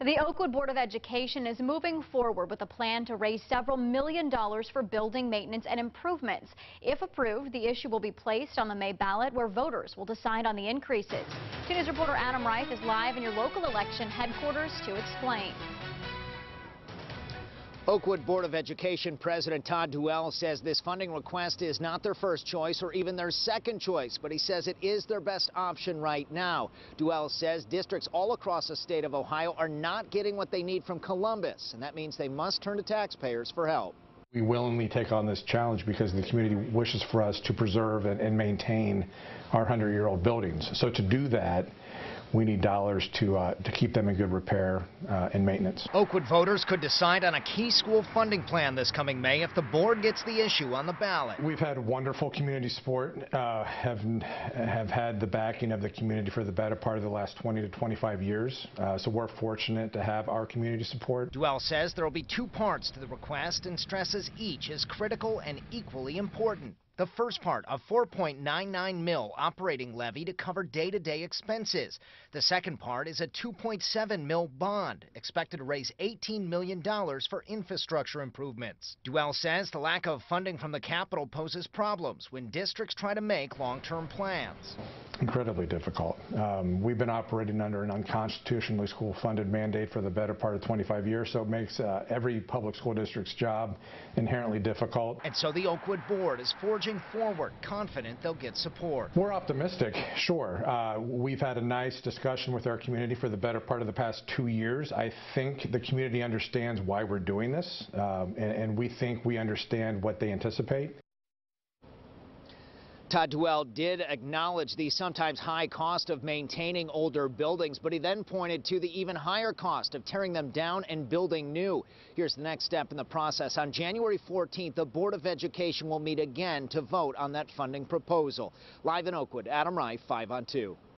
The Oakwood Board of Education is moving forward with a plan to raise several $1,000,000 for building maintenance and improvements. If approved, the issue will be placed on the May ballot where voters will decide on the increases. 2 News reporter Adam Reif is live in your local election headquarters to explain. Oakwood Board of Education President Todd Duell says this funding request is not their first choice or even their second choice, but he says it is their best option right now. Duell says districts all across the state of Ohio are not getting what they need from Columbus, and that means they must turn to taxpayers for help. We willingly take on this challenge because the community wishes for us to preserve and maintain our 100-year-old buildings. So to do that, we need dollars to keep them in good repair and maintenance. Oakwood voters could decide on a key school funding plan this coming May if the board gets the issue on the ballot. We've had wonderful community support, have had the backing of the community for the better part of the last 20 to 25 years. So we're fortunate to have our community support. Duell says there will be 2 parts to the request and stresses each is critical and equally important. The first part, a $4.99 million operating levy to cover day-to-day expenses. The second part is a $2.7 million bond, expected to raise $18 million for infrastructure improvements. Duell says the lack of funding from the Capitol poses problems when districts try to make long-term plans. Incredibly difficult. We've been operating under an unconstitutionally school-funded mandate for the better part of 25 years, so it makes every public school district's job inherently difficult. And so the Oakwood Board is forging forward, confident they'll get support. We're optimistic, sure. We've had a nice discussion with our community for the better part of the past 2 years. I think the community understands why we're doing this, and we think we understand what they anticipate. Todd Duell did acknowledge the sometimes high cost of maintaining older buildings, but he then pointed to the even higher cost of tearing them down and building new. Here's the next step in the process. On January 14th, the Board of Education will meet again to vote on that funding proposal. Live in Oakwood, Adam Reif, 5 on 2.